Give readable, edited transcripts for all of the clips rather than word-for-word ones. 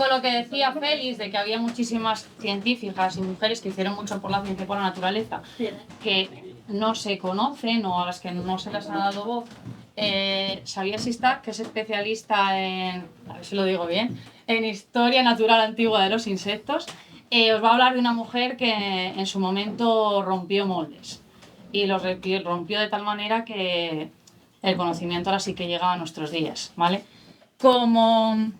con lo que decía Félix, de que había muchísimas científicas y mujeres que hicieron mucho por la ciencia y por la naturaleza, que no se conocen o a las que no se les ha dado voz. Xavier Sistach, que es especialista en, a ver si lo digo bien, en historia natural antigua de los insectos, os va a hablar de una mujer que en su momento rompió moldes y los rompió de tal manera que el conocimiento ahora sí que llega a nuestros días, ¿vale? Como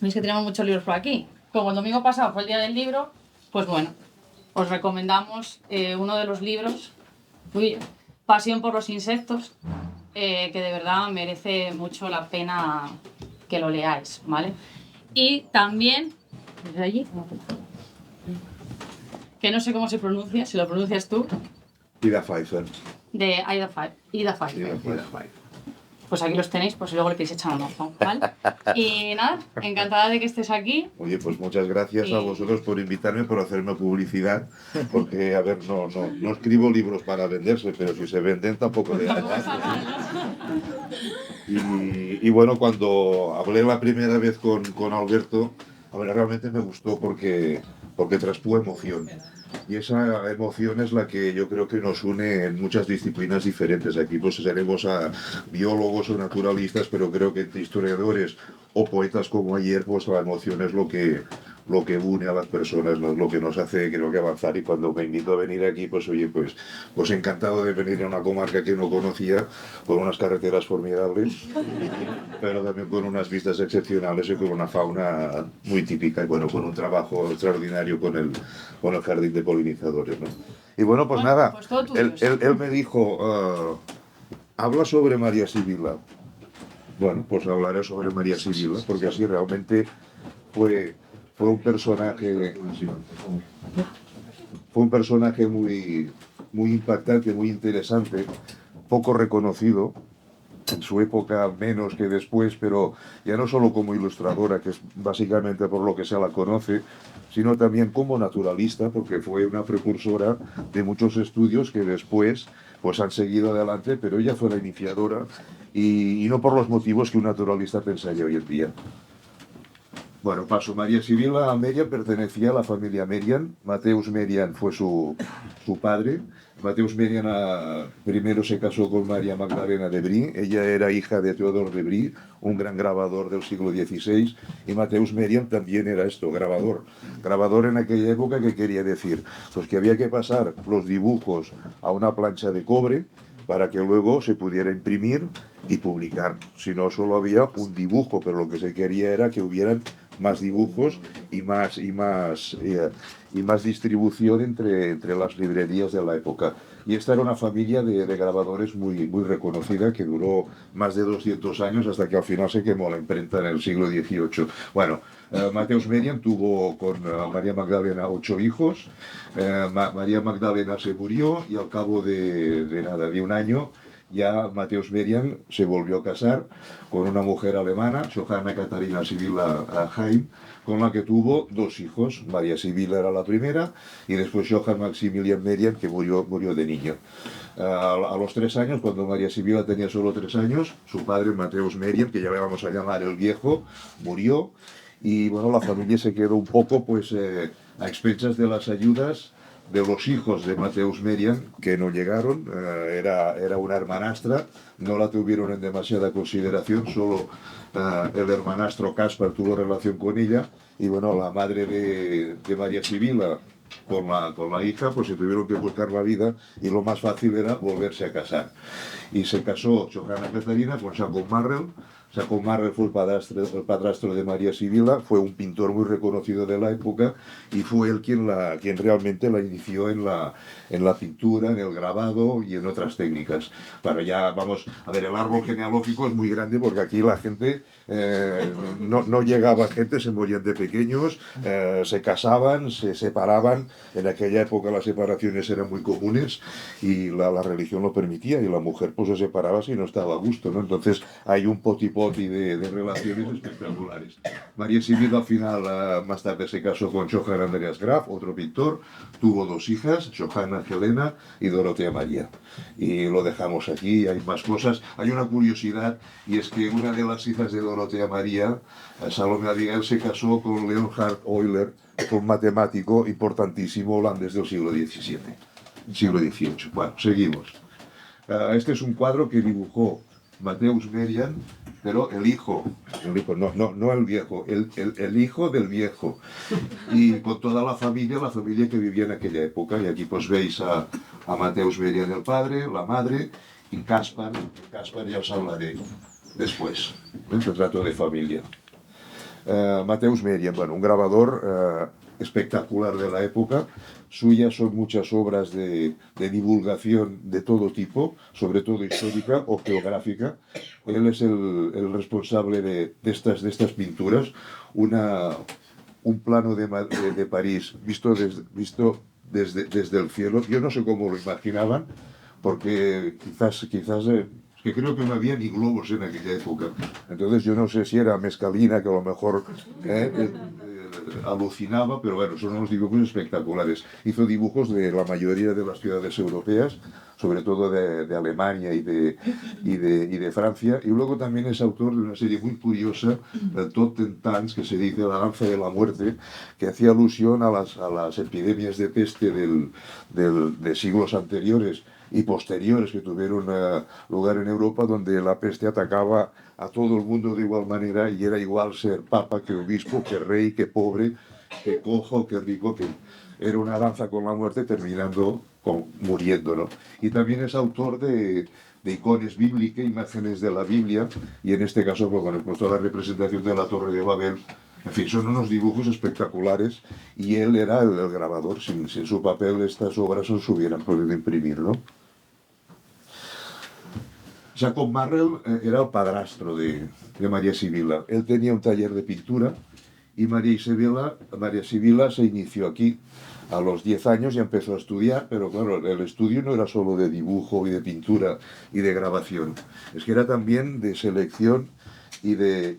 veis que tenemos muchos libros por aquí, como el domingo pasado fue el día del libro, pues bueno, os recomendamos uno de los libros, Pasión por los insectos, que de verdad merece mucho la pena que lo leáis, ¿vale? Y también, desde allí, que no sé cómo se pronuncia, si lo pronuncias tú. Ida Pfeiffer. De Ida Pfeiffer. Pues aquí los tenéis, pues luego le queréis echar un ojo, ¿vale? Y nada, encantada de que estés aquí. Oye, pues muchas gracias a vosotros por invitarme, por hacerme publicidad, porque, a ver, no escribo libros para venderse, pero si se venden tampoco le hago. Y bueno, cuando hablé la primera vez con Alberto, a ver, realmente me gustó porque traspuso emoción. Y esa emoción es la que yo creo que nos une en muchas disciplinas diferentes. Aquí pues tenemos a biólogos o naturalistas, pero creo que entre historiadores o poetas como ayer, pues la emoción es lo que une a las personas, ¿no? Es lo que nos hace, creo que, avanzar. Y cuando me invito a venir aquí, pues oye, pues encantado de venir a una comarca que no conocía, con unas carreteras formidables, pero también con unas vistas excepcionales y con una fauna muy típica y bueno, con un trabajo extraordinario con el jardín de polinizadores, ¿no? Y bueno, pues nada, pues él me dijo, habla sobre María Sibila. Bueno, pues hablaré sobre María Sibila, porque así realmente fue un personaje muy impactante, muy interesante, poco reconocido, en su época menos que después, pero ya no solo como ilustradora, que es básicamente por lo que se la conoce, sino también como naturalista, porque fue una precursora de muchos estudios que después pues han seguido adelante, pero ella fue la iniciadora y no por los motivos que un naturalista pensaría hoy en día. Bueno, paso. María Sibila Merian pertenecía a la familia Merian. Mateus Merian fue su padre. Mateus Merian primero se casó con María Magdalena de Brie. Ella era hija de Teodor de Brie, un gran grabador del siglo XVI. Y Mateus Merian también era grabador. Grabador en aquella época, ¿qué quería decir? Pues que había que pasar los dibujos a una plancha de cobre para que luego se pudiera imprimir y publicar. Si no, solo había un dibujo, pero lo que se quería era que hubieran más dibujos y más distribución entre las librerías de la época. Y esta era una familia de grabadores muy reconocida que duró más de 200 años hasta que al final se quemó la imprenta en el siglo XVIII. Bueno, Mateus Merian tuvo con María Magdalena 8 hijos. María Magdalena se murió y al cabo de un año ya Mateus Merian se volvió a casar con una mujer alemana, Johanna Katharina Sibila Heim, con la que tuvo 2 hijos. María Sibila era la primera y después Johann Maximilian Merian, que murió de niño. A los 3 años, cuando María Sibila tenía solo 3 años, su padre Mateus Merian, que ya le vamos a llamar el viejo, murió y bueno, la familia se quedó un poco pues a expensas de las ayudas de los hijos de Mateus Merian, que no llegaron. Era una hermanastra, no la tuvieron en demasiada consideración, solo el hermanastro Caspar tuvo relación con ella, y bueno, la madre de María Sibila con la hija, pues se tuvieron que buscar la vida, y lo más fácil era volverse a casar. Y se casó Johanna Katharina con Jacob Marrel. Jacob Marrel fue el padrastro de María Sibila, fue un pintor muy reconocido de la época y fue él quien realmente la inició en la pintura, en el grabado y en otras técnicas. Bueno, ya vamos a ver, el árbol genealógico es muy grande porque aquí la gente no llegaba gente, se morían de pequeños, se casaban, se separaban. En aquella época las separaciones eran muy comunes y la religión lo permitía, y la mujer pues se separaba si no estaba a gusto, ¿no? Entonces hay un potipo spot y de relaciones espectaculares. María Sibila al final, más tarde se casó con Johann Andreas Graf, otro pintor, tuvo dos hijas, Johanna Helena y Dorotea María. Y lo dejamos aquí, hay más cosas. Hay una curiosidad, y es que una de las hijas de Dorotea María, Salome Abigail, se casó con Leonhard Euler, un matemático importantísimo holandés del siglo XVII, siglo XVIII. Bueno, seguimos. Este es un cuadro que dibujó Mateusz Merian, pero el hijo, no el viejo, el hijo del viejo, y con toda la familia que vivía en aquella época. Y aquí pues veis a Mateusz Merian, el padre, la madre, y Caspar ya os hablaré después, el retrato de familia. Mateusz Merian, bueno, un grabador espectacular de la época. Suyas son muchas obras de divulgación de todo tipo, sobre todo histórica o geográfica. Él es el responsable de estas pinturas. Un plano de París visto desde el cielo. Yo no sé cómo lo imaginaban, porque quizás que creo que no había ni globos en aquella época. Entonces yo no sé si era Mescalina, que a lo mejor alucinaba, pero bueno, son unos dibujos espectaculares. Hizo dibujos de la mayoría de las ciudades europeas, sobre todo de Alemania y de Francia, y luego también es autor de una serie muy curiosa, el Totentanz, que se dice la danza de la muerte, que hacía alusión a las epidemias de peste de siglos anteriores y posteriores que tuvieron lugar en Europa, donde la peste atacaba a todo el mundo de igual manera, y era igual ser papa que obispo, que rey, que pobre, que cojo, que rico, que era una danza con la muerte terminando muriendo, ¿no? Y también es autor de icones bíblicas, imágenes de la Biblia, y en este caso pues, con toda la representación de la Torre de Babel. En fin, son unos dibujos espectaculares, y él era el grabador. Sin su papel estas obras no se hubieran podido imprimir, ¿no? Jacob Marrel era el padrastro de María Sibila. Él tenía un taller de pintura, y María Sibila se inició aquí a los 10 años y empezó a estudiar, pero claro, el estudio no era solo de dibujo y de pintura y de grabación, es que era también de selección y de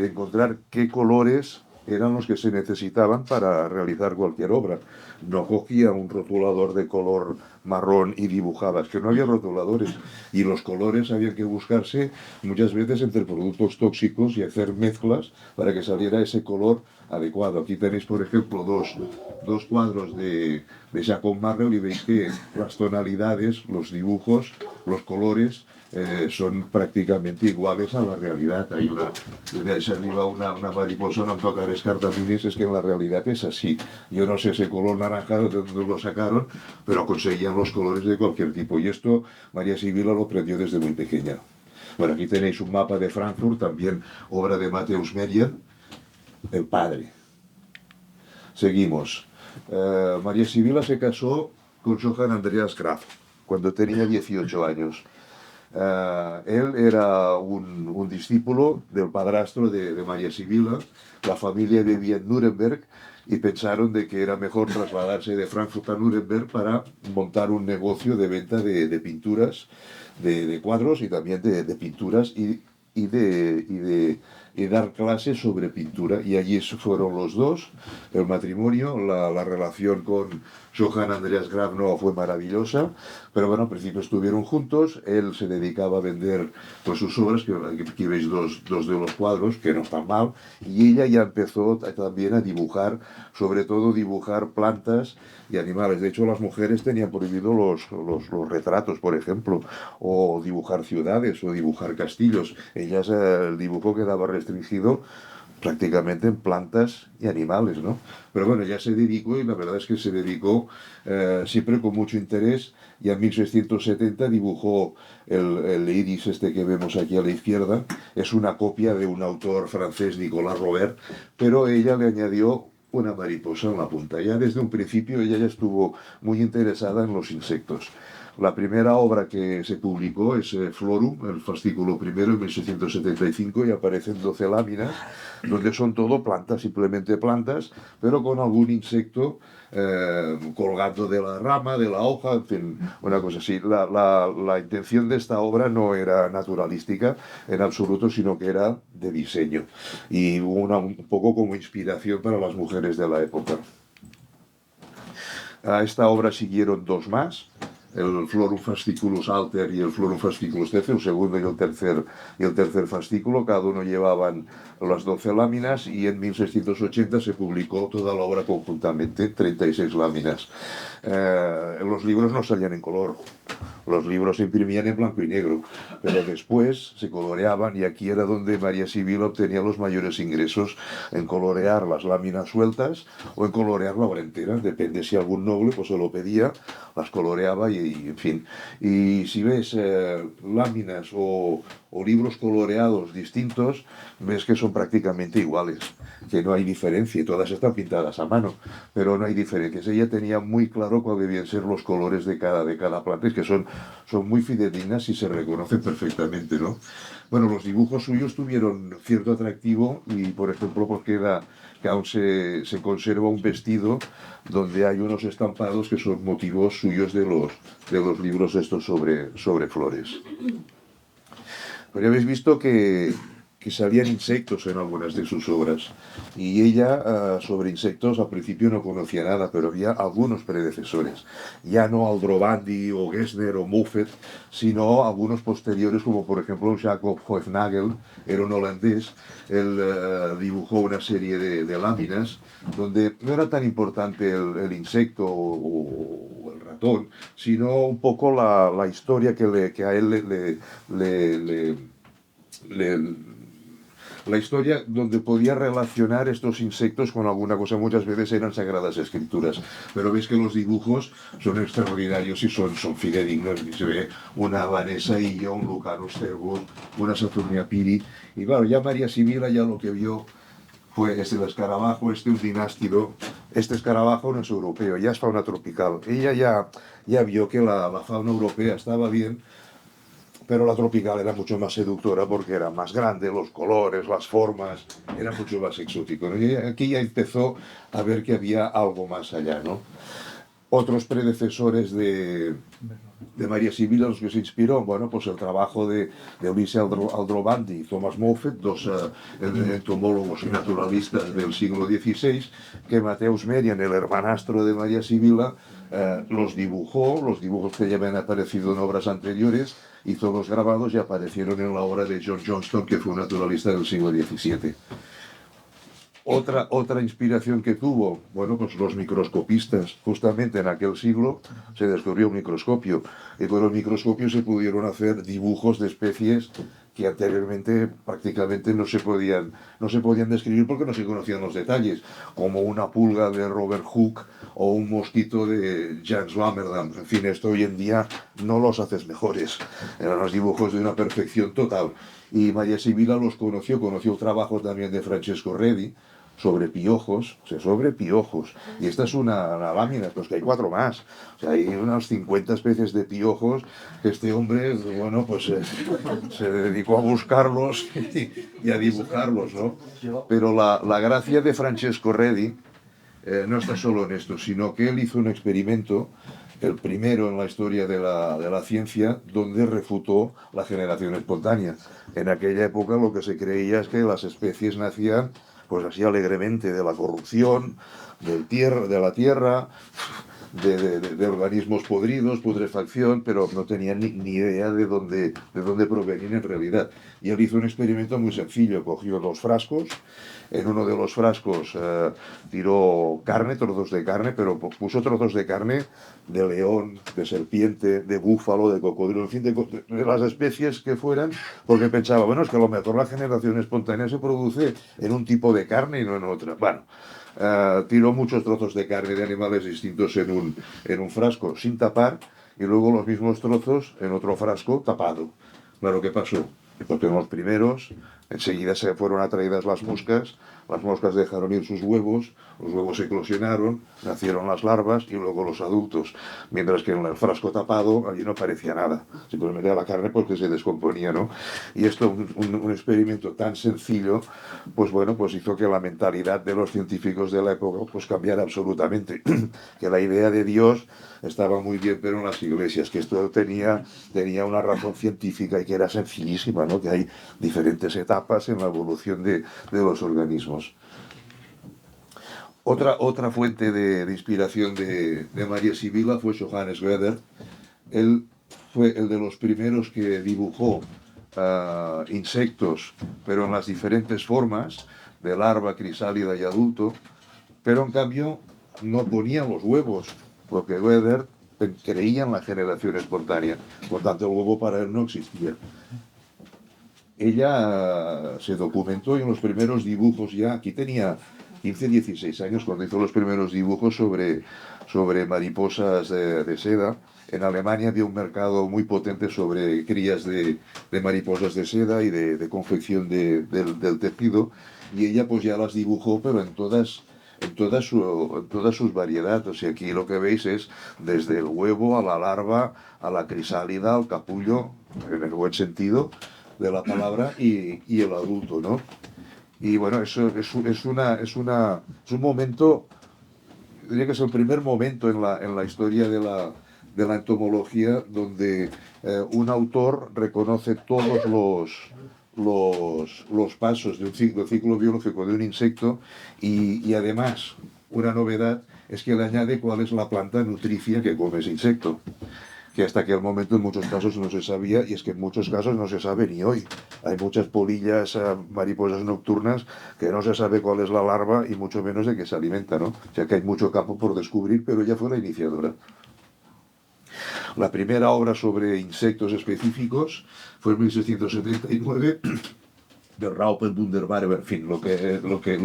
encontrar qué colores eran los que se necesitaban para realizar cualquier obra. No cogía un rotulador de color marrón y dibujaba, es que no había rotuladores, y los colores había que buscarse muchas veces entre productos tóxicos y hacer mezclas para que saliera ese color adecuado. Aquí tenéis, por ejemplo, dos cuadros de Jacob Marrel, y veis que las tonalidades, los dibujos, los colores son prácticamente iguales a la realidad. Hay se arriba una mariposa, no tocar escartamines, es que en la realidad es así. Yo no sé ese color naranjado de dónde lo sacaron, pero conseguían los colores de cualquier tipo, y esto María Sibila lo aprendió desde muy pequeña. Bueno, aquí tenéis un mapa de Frankfurt, también obra de Mateusz Merian, el padre. Seguimos. María Sibila se casó con Johann Andreas Graf cuando tenía 18 años. Él era un discípulo del padrastro de María Sibila. La familia vivía en Nuremberg, y pensaron de que era mejor trasladarse de Frankfurt a Nuremberg para montar un negocio de venta de pinturas, de cuadros, y también de pinturas y dar clases sobre pintura. Y allí fueron los dos, el matrimonio. La relación con Johann Andreas Graf no fue maravillosa, pero bueno, al principio estuvieron juntos. Él se dedicaba a vender pues, sus obras, que aquí veis dos de los cuadros, que no están mal, y ella ya empezó también a dibujar, sobre todo dibujar plantas y animales. De hecho, las mujeres tenían prohibido los retratos, por ejemplo, o dibujar ciudades o dibujar castillos. Ellas, el dibujo quedaba restringido prácticamente en plantas y animales, ¿no? Pero bueno, ya se dedicó, y la verdad es que se dedicó siempre con mucho interés, y en 1670 dibujó el iris este que vemos aquí a la izquierda. Es una copia de un autor francés, Nicolas Robert, pero ella le añadió una mariposa en la punta. Ya desde un principio ella ya estuvo muy interesada en los insectos. La primera obra que se publicó es Florum, el fascículo primero, en 1675, y aparecen 12 láminas, donde son todo plantas, simplemente plantas, pero con algún insecto colgando de la rama, de la hoja, en fin, una cosa así. La intención de esta obra no era naturalística en absoluto, sino que era de diseño y un poco como inspiración para las mujeres de la época. A esta obra siguieron dos más, el Florum Fasciculus Alter y el Florum Fasciculus Tefe, el segundo y el tercer fascículo, cada uno llevaban las 12 láminas, y en 1680 se publicó toda la obra conjuntamente, 36 láminas. Los libros no salían en color, los libros se imprimían en blanco y negro, pero después se coloreaban, y aquí era donde María Sibila obtenía los mayores ingresos, en colorear las láminas sueltas o en colorear la obra entera, depende si algún noble pues se lo pedía, las coloreaba y en fin. Y si ves láminas o libros coloreados distintos, ves que son prácticamente iguales, que no hay diferencia, y todas están pintadas a mano, pero no hay diferencias. Ella tenía muy claro cuáles debían ser los colores de cada planta, que son muy fidedignas y se reconocen perfectamente, ¿no? Bueno, los dibujos suyos tuvieron cierto atractivo, y por ejemplo pues queda que aún se conserva un vestido donde hay unos estampados que son motivos suyos de los libros estos sobre flores. Pero ya habéis visto que salían insectos en algunas de sus obras, y ella sobre insectos al principio no conocía nada, pero había algunos predecesores, ya no Aldrovandi o Gessner o Moffat, sino algunos posteriores, como por ejemplo Jacob Hoefnagel, era un holandés. Él dibujó una serie de láminas donde no era tan importante el insecto o el ratón, sino un poco la historia que a él la historia donde podía relacionar estos insectos con alguna cosa. Muchas veces eran sagradas escrituras, pero veis que los dibujos son extraordinarios y son fidedignos. Se ve una Vanessa y yo, un Lucanus Cervus, una Saturnia Piri, y claro, ya María Sibila ya lo que vio fue el escarabajo, un dinástido. Este escarabajo no es europeo, ya es fauna tropical. Ella ya vio que la fauna europea estaba bien, pero la tropical era mucho más seductora porque era más grande, los colores, las formas, era mucho más exótico, ¿no? Y aquí ya empezó a ver que había algo más allá, ¿no? Otros predecesores de María Sibila, los que se inspiró, bueno, pues el trabajo de Ulisse Aldrovandi y Thomas Moffat, dos entomólogos y naturalistas del siglo XVI, que Matthäus Merian, el hermanastro de María Sibila, los dibujó. Los dibujos que ya habían aparecido en obras anteriores, hizo los grabados y aparecieron en la obra de John Johnston, que fue un naturalista del siglo XVII. Otra inspiración que tuvo, bueno, pues los microscopistas. Justamente en aquel siglo se descubrió un microscopio, y con el microscopio se pudieron hacer dibujos de especies que anteriormente prácticamente no se podían describir porque no se conocían los detalles, como una pulga de Robert Hooke o un mosquito de Jan Swammerdam. En fin, esto hoy en día no los haces mejores, eran los dibujos de una perfección total. Y María Sibila los conoció el trabajo también de Francesco Redi sobre piojos, y esta es una lámina, pues que hay 4 más, o sea, hay unas 50 especies de piojos que este hombre, bueno, pues se dedicó a buscarlos y a dibujarlos, ¿no? Pero la gracia de Francesco Redi no está solo en esto, sino que él hizo un experimento, el primero en la historia de la ciencia, donde refutó la generación espontánea. En aquella época lo que se creía es que las especies nacían pues así alegremente de la corrupción, de la tierra, de organismos podridos, putrefacción, pero no tenían ni idea de dónde provenían en realidad. Y él hizo un experimento muy sencillo: cogió 2 frascos, en uno de los frascos tiró trozos de carne, pero puso trozos de carne de león, de serpiente, de búfalo, de cocodrilo, en fin, de las especies que fueran, porque pensaba, bueno, es que a lo mejor la generación espontánea se produce en un tipo de carne y no en otra. Bueno, tiró muchos trozos de carne de animales distintos en un frasco sin tapar, y luego los mismos trozos en otro frasco tapado. Claro, ¿qué pasó? Porque en los primeros Enseguida se fueron atraídas las moscas dejaron ir sus huevos, los huevos eclosionaron, nacieron las larvas y luego los adultos, mientras que en el frasco tapado allí no aparecía nada, simplemente la carne porque se descomponía, ¿no? Y esto, un experimento tan sencillo, pues bueno, pues hizo que la mentalidad de los científicos de la época pues cambiara absolutamente, que la idea de Dios estaba muy bien, pero en las iglesias, que esto tenía una razón científica y que era sencillísima, ¿no? Que hay diferentes etapas en la evolución de los organismos. Otra fuente de inspiración de María Sibila fue Johannes Weber. Él fue el de los primeros que dibujó insectos, pero en las diferentes formas, de larva, crisálida y adulto, pero en cambio no ponían los huevos, porque Weber creía en la generación espontánea, por tanto el huevo para él no existía. Ella se documentó en los primeros dibujos ya, aquí tenía 15, 16 años cuando hizo los primeros dibujos sobre mariposas de seda. En Alemania había un mercado muy potente sobre crías de mariposas de seda y de confección del tejido, y ella pues ya las dibujó, pero en todas sus variedades. O sea, aquí lo que veis es desde el huevo a la larva, a la crisálida, al capullo, en el buen sentido de la palabra, y el adulto, ¿no? Y bueno, eso es un momento, diría que es el primer momento en la historia de la entomología donde un autor reconoce todos los pasos de un ciclo biológico de un insecto y además, una novedad es que le añade cuál es la planta nutricia que come ese insecto, que hasta aquel momento en muchos casos no se sabía, y es que en muchos casos no se sabe ni hoy. Hay muchas polillas, mariposas nocturnas, que no se sabe cuál es la larva y mucho menos de qué se alimenta, ¿no? O sea que hay mucho campo por descubrir, pero ella fue la iniciadora. La primera obra sobre insectos específicos fue en 1679 de Raupen Wunderbarber, en fin, lo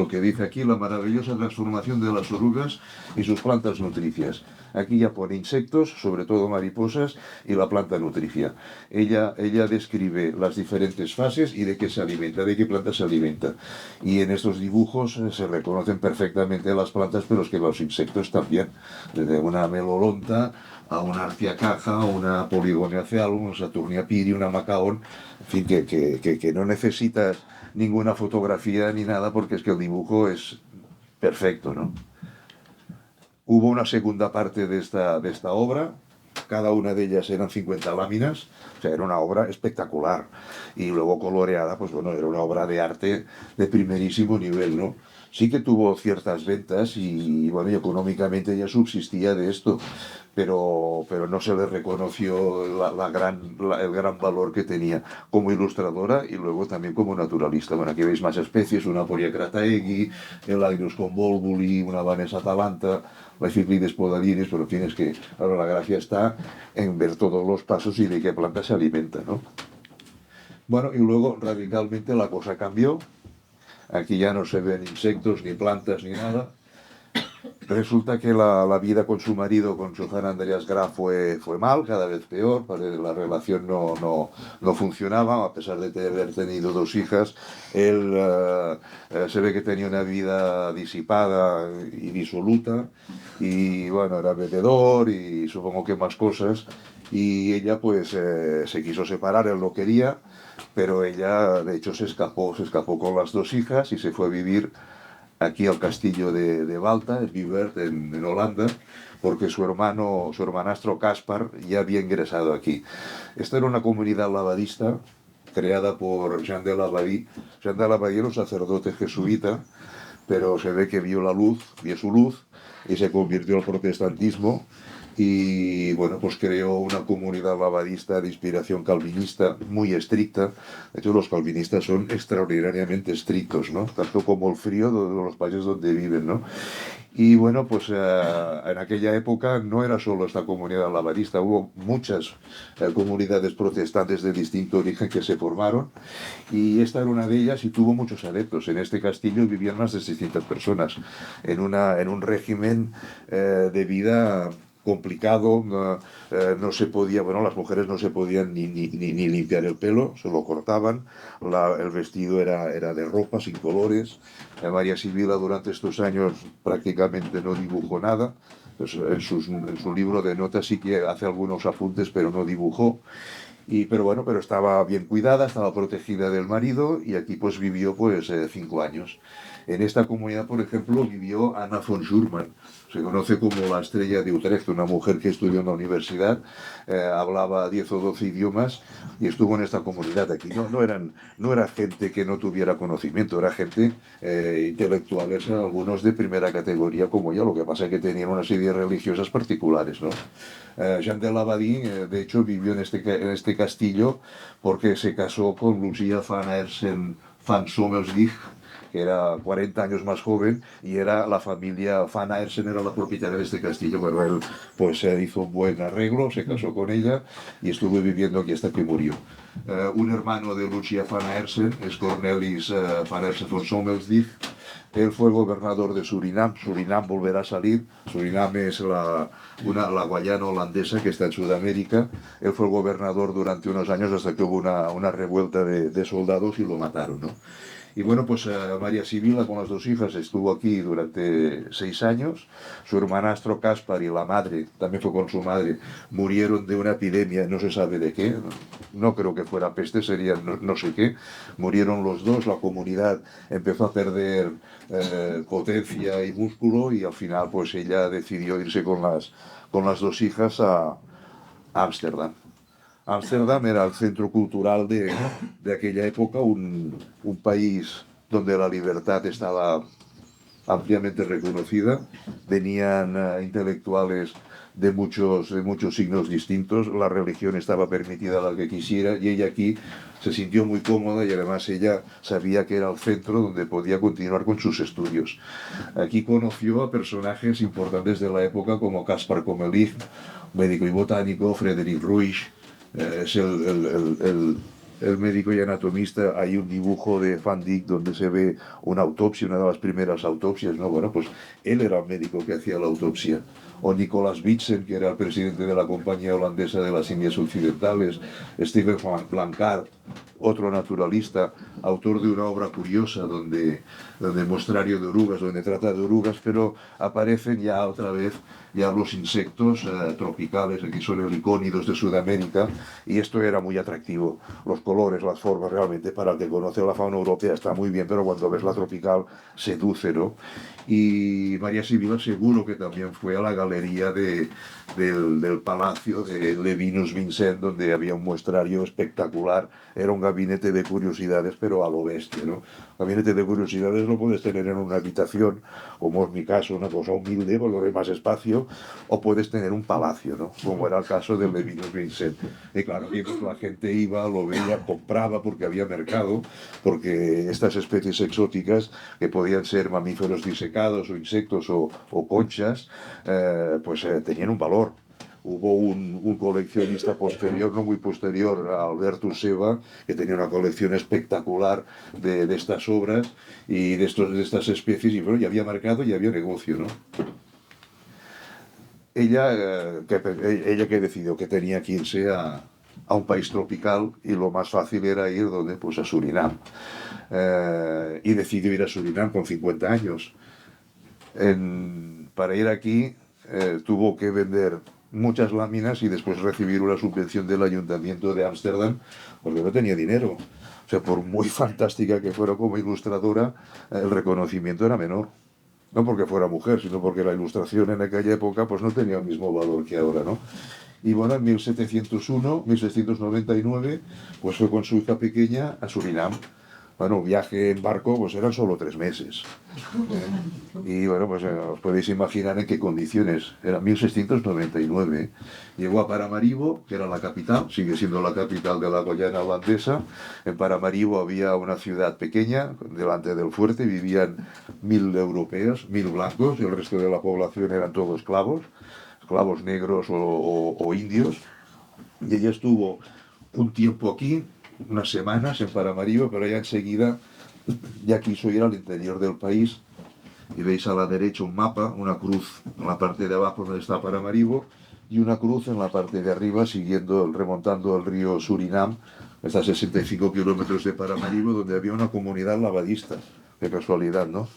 que dice aquí, la maravillosa transformación de las orugas y sus plantas nutricias. Aquí ya pone insectos, sobre todo mariposas, y la planta nutricia. Ella describe las diferentes fases y de qué se alimenta, de qué planta se alimenta. Y en estos dibujos se reconocen perfectamente las plantas, pero es que los insectos también, desde una melolonta a una arciacaja, a una poligoneacealum, una saturnia piri, una macaón, en fin, que no necesitas ninguna fotografía ni nada porque es que el dibujo es perfecto, ¿no? Hubo una segunda parte de esta obra, cada una de ellas eran 50 láminas, o sea, era una obra espectacular. Y luego coloreada, pues bueno, era una obra de arte de primerísimo nivel, ¿no? Sí que tuvo ciertas ventas y bueno, y económicamente ya subsistía de esto, pero no se le reconoció el gran valor que tenía como ilustradora y luego también como naturalista. Bueno, aquí veis más especies, una Poria crataegui, el Agnus convolvuli, una Vanessa atalanta, la Cyclides podalides, pero tienes que, ahora la gracia está en ver todos los pasos y de qué planta se alimenta, ¿no? Bueno, y luego radicalmente la cosa cambió. Aquí ya no se ven insectos, ni plantas, ni nada. Resulta que la vida con su marido, con Johann Andreas Graf, fue mal, cada vez peor. La relación no funcionaba, a pesar de haber tenido dos hijas. Él se ve que tenía una vida disipada y disoluta, y bueno, era bebedor y supongo que más cosas. Y ella pues se quiso separar, él lo quería, pero ella de hecho se escapó con las dos hijas y se fue a vivir aquí al castillo de Balta, en Vivert, en Holanda, porque su hermanastro Caspar ya había ingresado aquí. Esta era una comunidad lavadista creada por Jean de Lavadie. Jean de Lavadie era un sacerdote jesuita, pero se ve que vio su luz y se convirtió al protestantismo y bueno, pues creó una comunidad lavadista de inspiración calvinista muy estricta. De hecho, los calvinistas son extraordinariamente estrictos, ¿no? Tanto como el frío de los países donde viven, ¿no? Y bueno, pues en aquella época no era solo esta comunidad lavadista, hubo muchas comunidades protestantes de distinto origen que se formaron, y esta era una de ellas y tuvo muchos adeptos. En este castillo vivían más de 600 personas en un régimen de vida complicado, no se podía, bueno, las mujeres no se podían ni limpiar el pelo, se lo cortaban, el vestido era de ropa, sin colores. María Sibila durante estos años prácticamente no dibujó nada. Pues en su libro de notas sí que hace algunos apuntes, pero no dibujó. Pero bueno, pero estaba bien cuidada, estaba protegida del marido y aquí pues vivió pues 5 años. En esta comunidad, por ejemplo, vivió Anna von Schurman, se conoce como la estrella de Utrecht, una mujer que estudió en la universidad, hablaba 10 o 12 idiomas y estuvo en esta comunidad aquí. No era gente que no tuviera conocimiento, era gente intelectuales, algunos de primera categoría como ella, lo que pasa es que tenían unas ideas religiosas particulares, ¿no? Jean de Labadie, de hecho, vivió en este castillo porque se casó con Lucia van Hersen van Sommelsdijk, que era 40 años más joven, y era la familia Van Hersen, era la propietaria de este castillo. Bueno, él pues hizo un buen arreglo, se casó con ella y estuvo viviendo aquí hasta que murió. Un hermano de Lucia van Hersen es Cornelis van Hersen von Sommelsdijk. Él fue gobernador de Surinam. Surinam volverá a salir. Surinam es la Guayana holandesa que está en Sudamérica. Él fue gobernador durante unos años hasta que hubo una revuelta de soldados y lo mataron, ¿no? Y bueno, pues María Sibila con las dos hijas estuvo aquí durante 6 años. Su hermanastro Caspar y la madre, también fue con su madre, murieron de una epidemia, no se sabe de qué. No creo que fuera peste, sería no sé qué. Murieron los dos, la comunidad empezó a perder potencia y músculo y al final pues ella decidió irse con las dos hijas a Ámsterdam. Ámsterdam era el centro cultural de aquella época, un país donde la libertad estaba ampliamente reconocida. Venían intelectuales de muchos signos distintos, la religión estaba permitida a la que quisiera y ella aquí se sintió muy cómoda y además ella sabía que era el centro donde podía continuar con sus estudios. Aquí conoció a personajes importantes de la época como Caspar Commelien, médico y botánico, Frederick Ruisch, es el médico y anatomista. Hay un dibujo de Van Dyck donde se ve una autopsia, una de las primeras autopsias, ¿no? Bueno, pues él era el médico que hacía la autopsia. O Nicolas Witsen, que era el presidente de la Compañía Holandesa de las Indias Occidentales, Steven van Blankart, otro naturalista, autor de una obra curiosa donde mostrario de orugas, donde trata de orugas, pero aparecen ya otra vez ya los insectos tropicales, aquí son helicónidos de Sudamérica, y esto era muy atractivo. Los colores, las formas, realmente para el que conoce la fauna europea está muy bien, pero cuando ves la tropical seduce, ¿no? Y María Sibila seguro que también fue a la galería del Palacio de Levinus Vincent, donde había un muestrario espectacular. Era un gabinete de curiosidades, pero a lo bestia, ¿no? Gabinete de curiosidades lo puedes tener en una habitación, como es mi caso, una cosa humilde, por lo de más espacio, o puedes tener un palacio, ¿no? Como era el caso de Levinus Vincent. Y claro, y pues la gente iba, lo veía, compraba porque había mercado, porque estas especies exóticas, que podían ser mamíferos disecados o insectos o conchas, tenían un valor. Hubo un coleccionista posterior, no muy posterior, a Albertus Seva, que tenía una colección espectacular de estas obras y de estas especies, y bueno, y había mercado y había negocio, ¿no? Ella que decidió que tenía que irse a un país tropical y lo más fácil era ir donde, pues a Surinam. Y decidió ir a Surinam con 50 años. Para ir aquí tuvo que vender muchas láminas y después recibir una subvención del ayuntamiento de Ámsterdam porque no tenía dinero. O sea, por muy fantástica que fuera como ilustradora, el reconocimiento era menor. No porque fuera mujer, sino porque la ilustración en aquella época pues no tenía el mismo valor que ahora, ¿no? Y bueno, en 1799, pues fue con su hija pequeña a Surinam. Bueno, viaje en barco, pues eran solo 3 meses. Y bueno, pues os podéis imaginar en qué condiciones. Era 1699. Llegó a Paramaribo, que era la capital, sigue siendo la capital de la Guayana holandesa. En Paramaribo había una ciudad pequeña, delante del fuerte vivían 1000 europeos, 1000 blancos, y el resto de la población eran todos esclavos negros o indios. Y ella estuvo un tiempo aquí, unas semanas en Paramaribo, pero ya enseguida ya quiso ir al interior del país y veis a la derecha un mapa, una cruz en la parte de abajo donde está Paramaribo y una cruz en la parte de arriba remontando el río Surinam, está a 65 kilómetros de Paramaribo, donde había una comunidad lavadista. De casualidad, ¿no?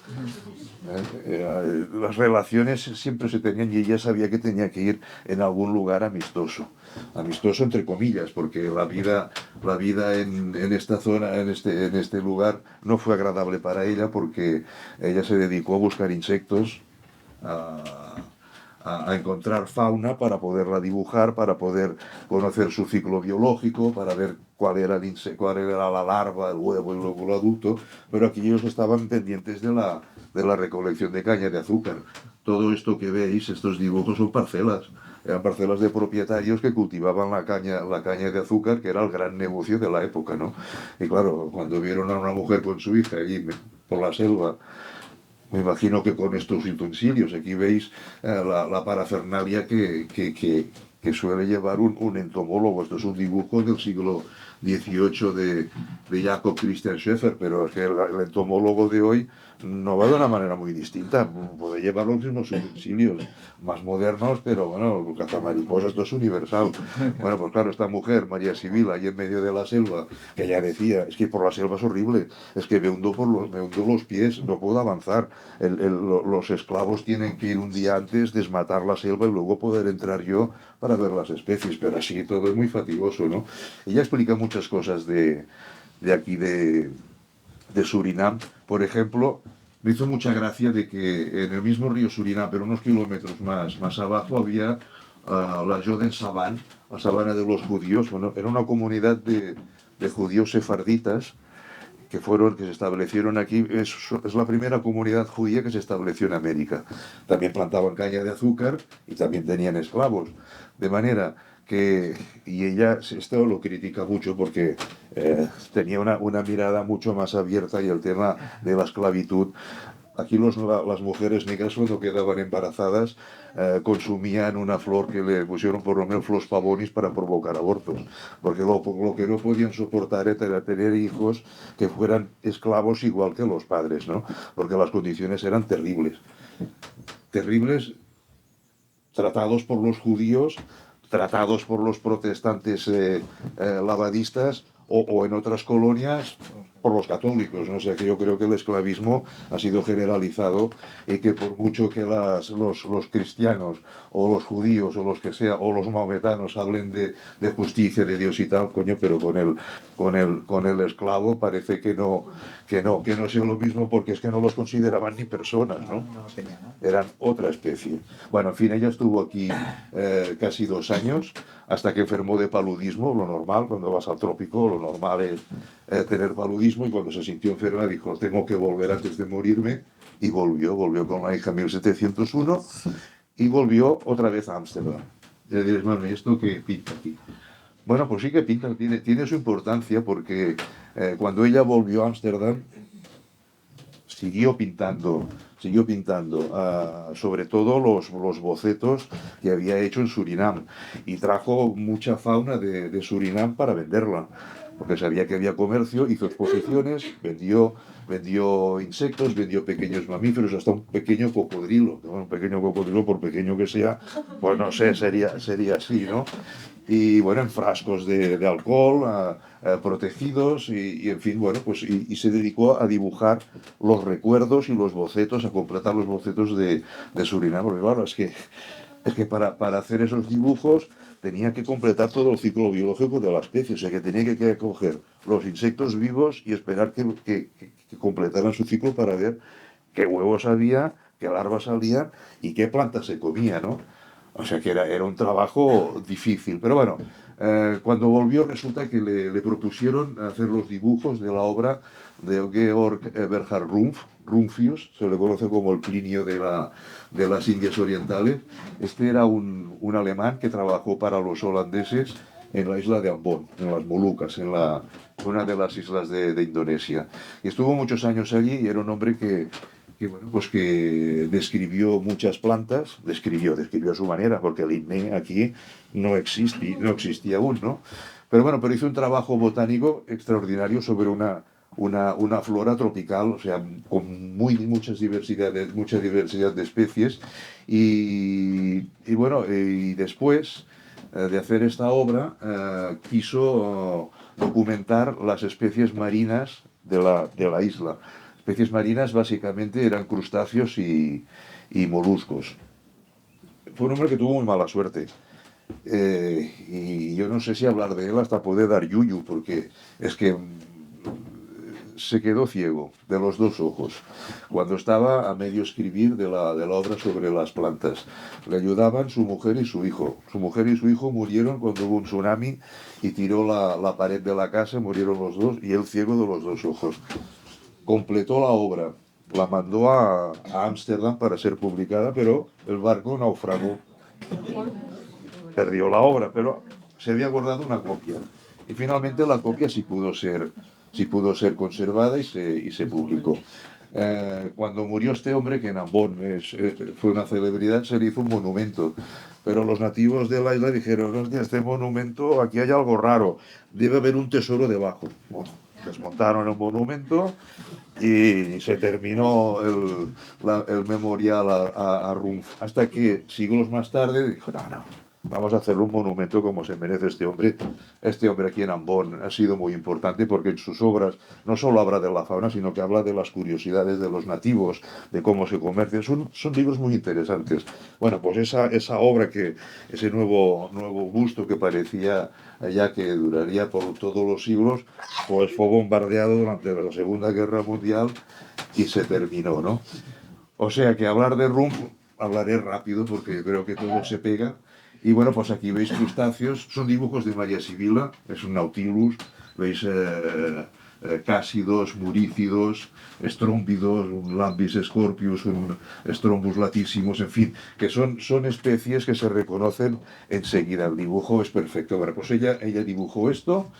Las relaciones siempre se tenían y ella sabía que tenía que ir en algún lugar amistoso. Amistoso entre comillas, porque la vida en esta zona, en este lugar, no fue agradable para ella porque ella se dedicó a buscar insectos, a, a encontrar fauna para poderla dibujar, para poder conocer su ciclo biológico, para ver cuál era la larva, el huevo y luego el adulto, pero aquí ellos estaban pendientes de la recolección de caña de azúcar. Todo esto que veis, estos dibujos son parcelas. Eran parcelas de propietarios que cultivaban la caña de azúcar, que era el gran negocio de la época, ¿no? Y claro, cuando vieron a una mujer con su hija allí por la selva, me imagino que con estos utensilios, aquí veis la parafernalia que suele llevar un entomólogo. Esto es un dibujo del siglo XVIII de Jacob Christian Schäfer, pero es que el entomólogo de hoy no va de una manera muy distinta. Puede llevar los mismos utensilios, más modernos, pero bueno, el cazamariposas esto es universal. Bueno, pues claro, esta mujer, María Sibila, ahí en medio de la selva, que ya decía, es que por la selva es horrible, es que me hundo los pies, no puedo avanzar. Los esclavos tienen que ir un día antes, desmatar la selva y luego poder entrar yo para ver las especies, pero así todo es muy fatigoso, ¿no? Ella explica muchas cosas de aquí de Surinam. Por ejemplo, me hizo mucha gracia de que en el mismo río Surinam, pero unos kilómetros más abajo, había la Joden Saban, la sabana de los judíos. Bueno, era una comunidad de judíos sefarditas que se establecieron aquí. Es la primera comunidad judía que se estableció en América. También plantaban caña de azúcar y también tenían esclavos. De manera y ella esto lo critica mucho porque tenía una mirada mucho más abierta y el tema de la esclavitud. Aquí las mujeres negras cuando quedaban embarazadas consumían una flor que le pusieron por lo menos flores pavonis para provocar abortos, porque lo que no podían soportar era tener hijos que fueran esclavos igual que los padres, ¿no? Porque las condiciones eran terribles. Terribles, tratados por los judíos, tratados por los protestantes lavadistas o en otras colonias por los católicos, ¿no? O sea que yo creo que el esclavismo ha sido generalizado y que por mucho que los cristianos o los judíos o los que sea o los maometanos hablen de justicia, de Dios y tal, coño, pero con el esclavo parece que no sea lo mismo porque es que no los consideraban ni personas, ¿no? Eran otra especie. Bueno, en fin, ella estuvo aquí casi 2 años hasta que enfermó de paludismo, lo normal, cuando vas al trópico, lo normal es tener paludismo, y cuando se sintió enferma dijo, tengo que volver antes de morirme, y volvió con la hija en 1701, y volvió otra vez a Ámsterdam. Y le diréis, mami, ¿esto qué pinta aquí? Bueno, pues sí que pinta, tiene su importancia, porque cuando ella volvió a Ámsterdam, siguió pintando sobre todo los bocetos que había hecho en Surinam, y trajo mucha fauna de Surinam para venderla, porque sabía que había comercio, hizo exposiciones, vendió insectos, vendió pequeños mamíferos, hasta un pequeño cocodrilo. Bueno, un pequeño cocodrilo, por pequeño que sea, pues no sé, sería así, ¿no? Y bueno, en frascos de alcohol, protegidos, y en fin, bueno, pues y se dedicó a dibujar los recuerdos y los bocetos, a completar los bocetos de Surinam, porque claro, es que para hacer esos dibujos tenía que completar todo el ciclo biológico de la especie, o sea que tenía que coger los insectos vivos y esperar que completaran su ciclo para ver qué huevos había, qué larvas salían y qué plantas se comía, ¿no? O sea que era un trabajo difícil. Pero bueno, cuando volvió resulta que le propusieron hacer los dibujos de la obra de Georg Eberhard Rumphius, se le conoce como el Plinio de las Indias Orientales. Este era un alemán que trabajó para los holandeses en la isla de Ambon, en las Molucas, una de las islas de Indonesia. Y estuvo muchos años allí y era un hombre bueno, pues que describió muchas plantas, describió a su manera, porque el INME aquí no existía aún, ¿no? Pero bueno, hizo un trabajo botánico extraordinario sobre una flora tropical, o sea, con mucha diversidad de especies. Y bueno, y después de hacer esta obra, quiso documentar las especies marinas de la isla. Especies marinas básicamente eran crustáceos y moluscos. Fue un hombre que tuvo muy mala suerte. Y yo no sé si hablar de él hasta puede dar yuyu, porque es que se quedó ciego de los dos ojos cuando estaba a medio escribir de la obra sobre las plantas. Le ayudaban su mujer y su hijo. Su mujer y su hijo murieron cuando hubo un tsunami y tiró la pared de la casa, murieron los dos y él ciego de los dos ojos. Completó la obra, la mandó a Ámsterdam para ser publicada, pero el barco naufragó, perdió la obra, pero se había guardado una copia. Y finalmente la copia sí pudo ser conservada y se publicó. Cuando murió este hombre, que en Ambon fue una celebridad, se le hizo un monumento. Pero los nativos de la isla dijeron, hostia, este monumento, aquí hay algo raro, debe haber un tesoro debajo. Bueno, desmontaron el monumento y se terminó el memorial a Rumf. Hasta que siglos más tarde dijo, no, vamos a hacerle un monumento como se merece este hombre. Este hombre aquí en Ambon ha sido muy importante porque en sus obras no solo habla de la fauna, sino que habla de las curiosidades de los nativos, de cómo se comercia. Son libros muy interesantes. Bueno, pues esa obra, ese nuevo busto que parecía ya que duraría por todos los siglos, pues fue bombardeado durante la Segunda Guerra Mundial y se terminó, ¿no? O sea que hablar de Rump, hablaré rápido porque yo creo que todo se pega. Y bueno, pues aquí veis crustáceos, son dibujos de María Sibila, es un nautilus, veis cásidos, murícidos, estrómbidos, un Lambis scorpius, un Strombus latissimus, en fin, que son especies que se reconocen enseguida. El dibujo es perfecto. Bueno, pues ella dibujó esto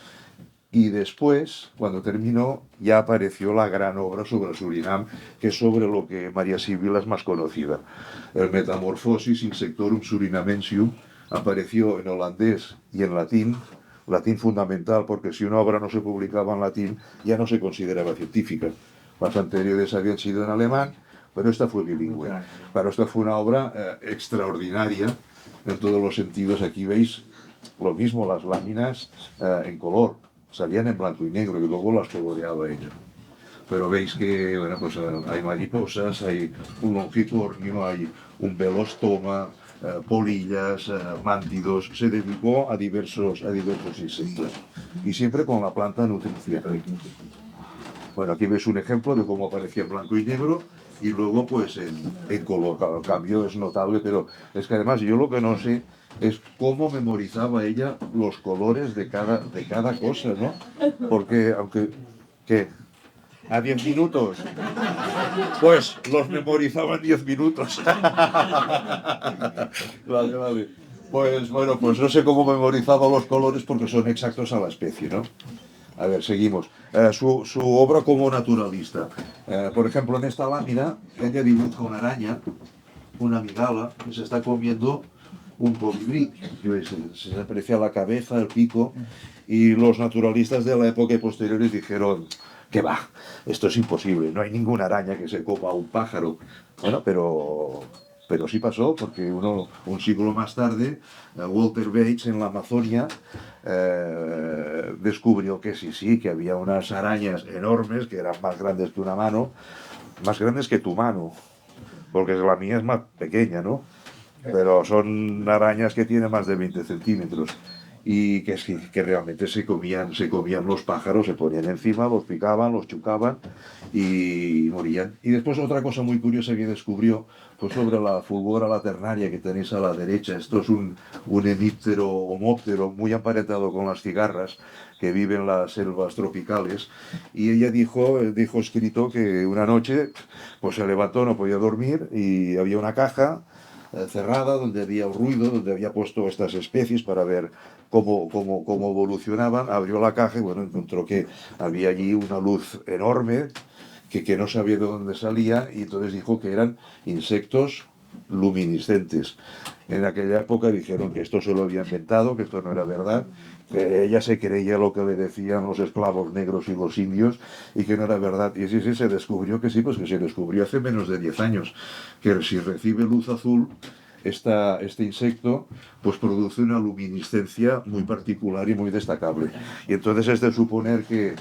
y después, cuando terminó, ya apareció la gran obra sobre Surinam, que es sobre lo que María Sibila es más conocida. El Metamorphosis Insectorum Surinamensium apareció en holandés y en latín fundamental, porque si una obra no se publicaba en latín, ya no se consideraba científica. Las anteriores habían sido en alemán, pero esta fue bilingüe. Pero esta fue una obra extraordinaria en todos los sentidos. Aquí veis lo mismo, las láminas en color, salían en blanco y negro y luego las coloreaba ella. Pero veis que bueno, pues, hay mariposas, hay un longicornio, hay un velostoma, polillas, mántidos. Se dedicó a diversos insectos y siempre con la planta nutricia. Bueno, aquí ves un ejemplo de cómo aparecía en blanco y negro y luego pues en color. El cambio es notable, pero es que además yo lo que no sé es cómo memorizaba ella los colores de cada cosa, ¿no? Porque aunque... ¿Qué? ¿A 10 minutos? Pues los memorizaba en 10 minutos. Vale. Pues bueno, pues no sé cómo memorizaba los colores porque son exactos a la especie, ¿no? A ver, seguimos. Su obra como naturalista. Por ejemplo, en esta lámina, ella dibuja una araña, una migala, que se está comiendo un colibrí. Se aprecia la cabeza, el pico, y los naturalistas de la época y posteriores dijeron que va, esto es imposible, no hay ninguna araña que se coma a un pájaro. Bueno, pero sí pasó, porque un siglo más tarde, Walter Bates en la Amazonia descubrió que sí, que había unas arañas enormes que eran más grandes que una mano, más grandes que tu mano, porque la mía es más pequeña, ¿no? Pero son arañas que tienen más de 20 centímetros y que realmente se comían los pájaros, se ponían encima, los picaban, los chucaban y morían. Y después otra cosa muy curiosa que descubrió fue sobre la Fulgora laternaria que tenéis a la derecha. Esto es un hemíptero homóptero muy emparentado con las cigarras que vive en las selvas tropicales, y ella dijo escrito que una noche pues se levantó, no podía dormir y había una caja cerrada donde había ruido, donde había puesto estas especies para ver cómo evolucionaban. Abrió la caja y bueno, encontró que había allí una luz enorme que no sabía de dónde salía, y entonces dijo que eran insectos luminiscentes. En aquella época dijeron que esto se lo había inventado, que esto no era verdad, que ella se creía lo que le decían los esclavos negros y los indios y que no era verdad. Y sí, se descubrió que sí, pues que se descubrió hace menos de 10 años, que si recibe luz azul, este insecto pues produce una luminiscencia muy particular y muy destacable. Y entonces es de suponer que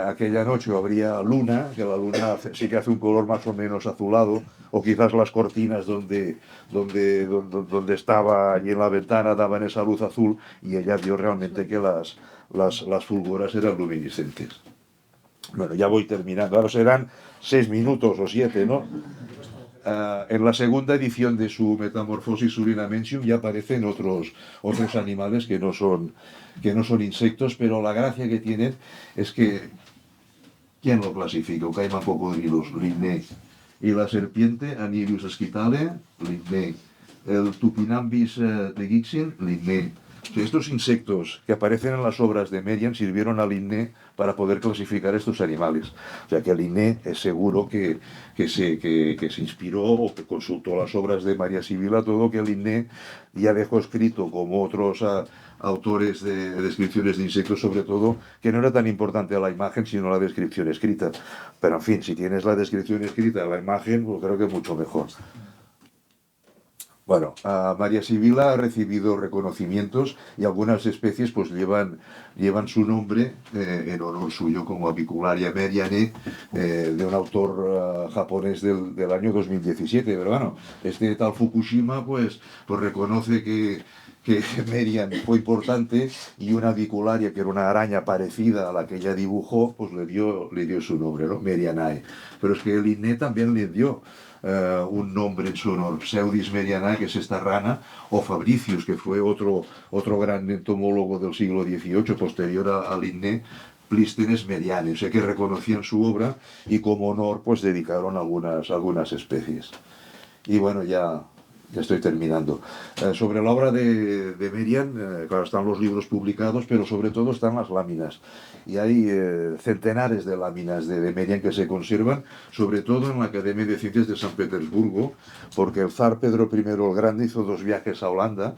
aquella noche habría luna, que la luna sí que hace un color más o menos azulado, o quizás las cortinas donde estaba allí en la ventana daban esa luz azul y ella vio realmente que las fulguras eran luminiscentes. Bueno, ya voy terminando. Ahora serán 6 minutos o 7, ¿no? En la segunda edición de su Metamorfosis Surinamensium ya aparecen otros animales que no son insectos, pero la gracia que tienen es que, ¿quién lo clasifica? Caima cocodrilos, Linné. Y la serpiente, Anirius esquitale, Linné. El Tupinambis de Gixin, Linné. O sea, estos insectos que aparecen en las obras de Merian sirvieron a Linné para poder clasificar estos animales. O sea que Linné es seguro que se inspiró o que consultó las obras de María Sibila, todo que Linné ya dejó escrito como otros autores de descripciones de insectos, sobre todo, que no era tan importante la imagen sino la descripción escrita. Pero en fin, si tienes la descripción escrita de la imagen, pues creo que mucho mejor. Bueno, María Sibila ha recibido reconocimientos y algunas especies pues llevan su nombre en honor suyo, como Avicularia meriane, de un autor japonés del año 2017. Pero bueno, este tal Fukushima pues reconoce que Merian fue importante y una avicularia, que era una araña parecida a la que ella dibujó, pues le dio su nombre, ¿no? Merianae. Pero es que Linné también le dio un nombre en su honor, Pseudis merianae, que es esta rana, o Fabricius, que fue otro gran entomólogo del siglo XVIII, posterior a Linné, Plístenes meriane, o sea que reconocían su obra y como honor pues dedicaron algunas especies. Y bueno, ya estoy terminando. Sobre la obra de Merian, claro, están los libros publicados, pero sobre todo están las láminas. Y hay centenares de láminas de Merian que se conservan, sobre todo en la Academia de Ciencias de San Petersburgo, porque el zar Pedro I el Grande hizo 2 viajes a Holanda,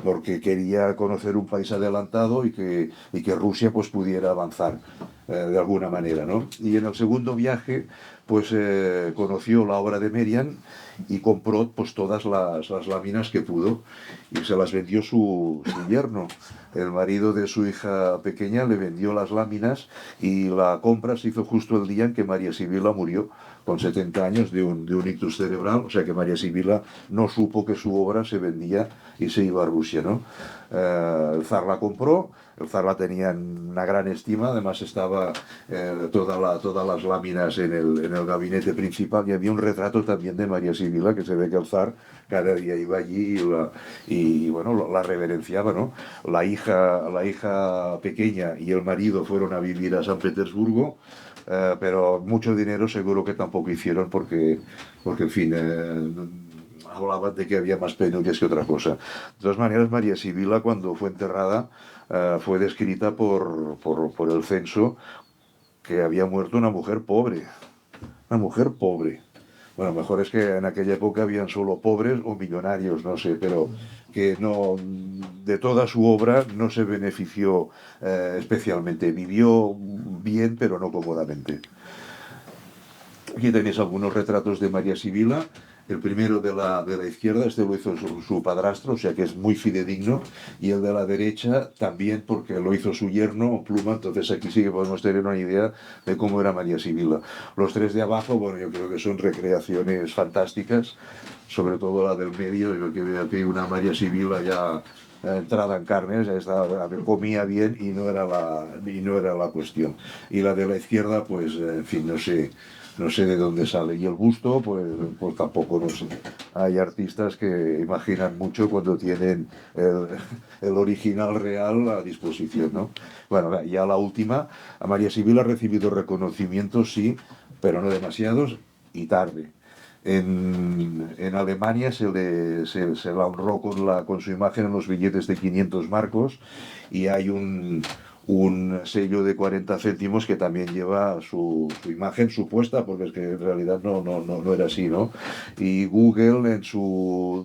porque quería conocer un país adelantado y que Rusia pues pudiera avanzar de alguna manera, ¿no? Y en el segundo viaje pues conoció la obra de Merian y compró pues todas las láminas que pudo y se las vendió su yerno. El marido de su hija pequeña le vendió las láminas y la compra se hizo justo el día en que María Sibila murió, con 70 años de un ictus cerebral, o sea que María Sibila no supo que su obra se vendía y se iba a Rusia, ¿no? El zar la compró, el zar la tenía en una gran estima, además estaba todas las láminas en el gabinete principal y había un retrato también de María Sibila, que se ve que el zar cada día iba allí y bueno, la reverenciaba, ¿no? La hija pequeña y el marido fueron a vivir a San Petersburgo, pero mucho dinero seguro que tampoco hicieron porque en fin, hablaban de que había más penurias que otra cosa. De todas maneras, María Sibila, cuando fue enterrada, fue descrita por el censo que había muerto una mujer pobre. Una mujer pobre. Bueno, mejor es que en aquella época habían solo pobres o millonarios, no sé, pero que no, de toda su obra no se benefició especialmente. Vivió bien, pero no cómodamente. Aquí tenéis algunos retratos de María Sibila. El primero de la izquierda, este lo hizo su padrastro, o sea que es muy fidedigno, y el de la derecha también, porque lo hizo su yerno, Pluma, entonces aquí sí que podemos tener una idea de cómo era María Sibila. Los 3 de abajo, bueno, yo creo que son recreaciones fantásticas, sobre todo la del medio, yo que veo aquí una María Sibila ya entrada en carne, ya estaba, comía bien y no era la cuestión. Y la de la izquierda, pues, en fin, no sé de dónde sale. Y el busto, pues tampoco, no sé. Hay artistas que imaginan mucho cuando tienen el original real a disposición, ¿no? Bueno, ya la última, a María Sibila ha recibido reconocimientos, sí, pero no demasiados y tarde. En Alemania se la honró con su imagen en los billetes de 500 marcos y hay un un sello de 40 céntimos que también lleva su imagen supuesta, porque es que en realidad no era así, ¿no? Y Google en su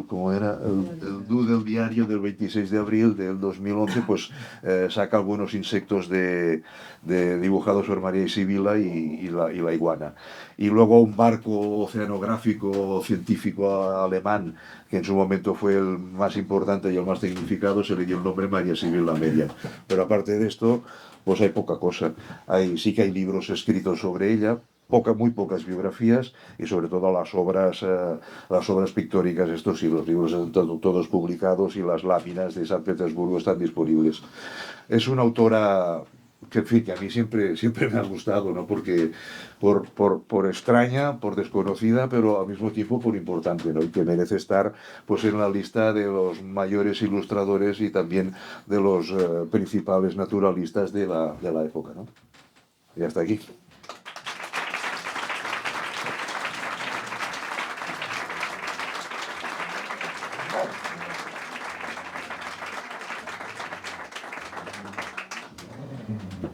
¿cómo era? El Doodle diario del 26 de abril del 2011, pues saca algunos insectos dibujados por María Sibila y la iguana. Y luego un barco oceanográfico científico alemán, que en su momento fue el más importante y el más significado, se le dio el nombre María Sibila Media. Pero aparte de esto, pues hay poca cosa. Sí que hay libros escritos sobre ella, muy pocas biografías y sobre todo las obras pictóricas, estos sí, los libros están todos publicados y las láminas de San Petersburgo están disponibles. Es una autora que, en fin, que a mí siempre me ha gustado, ¿no? Porque por extraña, por desconocida, pero al mismo tiempo por importante, ¿no? Y que merece estar pues en la lista de los mayores ilustradores y también de los principales naturalistas de la época, ¿no? Y hasta aquí.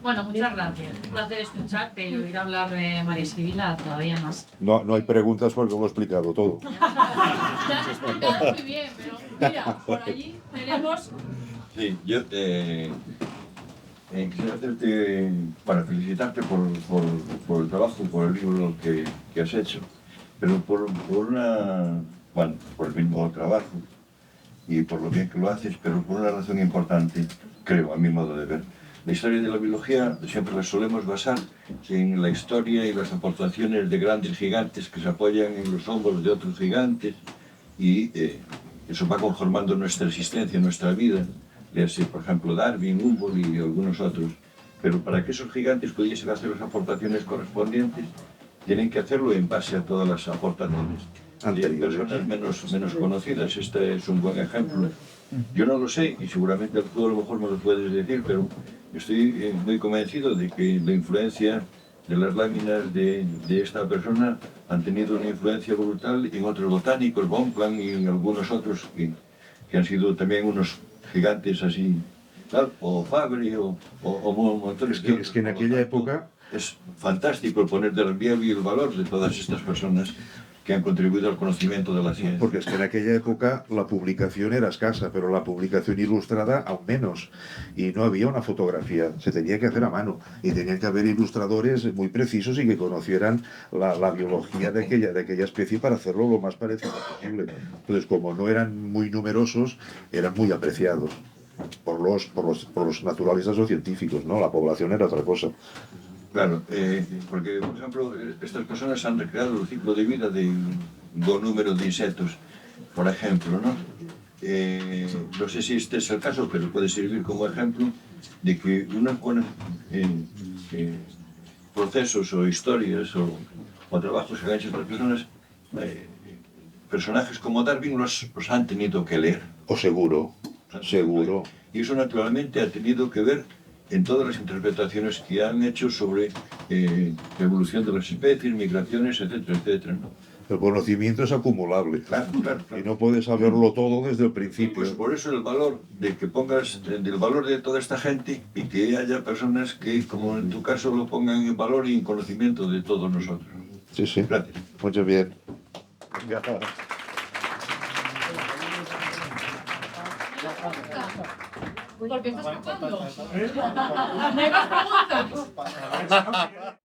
Bueno, muchas gracias. Un placer escucharte y oír hablar de María Sibila todavía más. No hay preguntas porque lo he explicado todo. Ya has explicado muy bien, pero mira, por allí tenemos... Sí, yo quisiera hacerte, para felicitarte por el trabajo, por el libro que has hecho, pero por el mismo trabajo y por lo bien que lo haces, pero por una razón importante, creo, a mi modo de ver. La historia de la biología siempre la solemos basar en la historia y las aportaciones de grandes gigantes que se apoyan en los hombros de otros gigantes y eso va conformando nuestra existencia, nuestra vida. Léase, por ejemplo, Darwin, Humboldt y algunos otros. Pero para que esos gigantes pudiesen hacer las aportaciones correspondientes, tienen que hacerlo en base a todas las aportaciones de personas menos conocidas. Este es un buen ejemplo. Yo no lo sé y seguramente tú a lo mejor me lo puedes decir, pero estoy muy convencido de que la influencia de las láminas de esta persona han tenido una influencia brutal en otros botánicos, Bonpland y en algunos otros que han sido también unos gigantes así, tal, o Fabry o montones de otros. Es que en aquella época... Es fantástico poner de relieve y el valor de todas estas personas que han contribuido al conocimiento de la ciencia. Porque es que en aquella época la publicación era escasa, pero la publicación ilustrada aún menos. Y no había una fotografía, se tenía que hacer a mano. Y tenían que haber ilustradores muy precisos y que conocieran la biología de aquella especie para hacerlo lo más parecido posible. Entonces, como no eran muy numerosos, eran muy apreciados por los naturalistas o científicos, ¿no? La población era otra cosa. Claro, porque, por ejemplo, estas personas han recreado el ciclo de vida de un buen número de insectos, por ejemplo, ¿no? No sé si este es el caso, pero puede servir como ejemplo de que unos buenos procesos o historias o trabajos que han hecho estas personas, personajes como Darwin los han tenido que leer. O seguro. Y eso naturalmente ha tenido que ver en todas las interpretaciones que han hecho sobre la evolución de las especies, migraciones, etcétera, etcétera, ¿no? El conocimiento es acumulable. Claro. Y no puedes saberlo todo desde el principio. Pues por eso el valor de que pongas, del valor de toda esta gente y que haya personas que, como en tu caso, lo pongan en valor y en conocimiento de todos nosotros. Sí. Gracias. Mucho bien. ¿Por qué estás tocando? ¿Me vas a preguntar?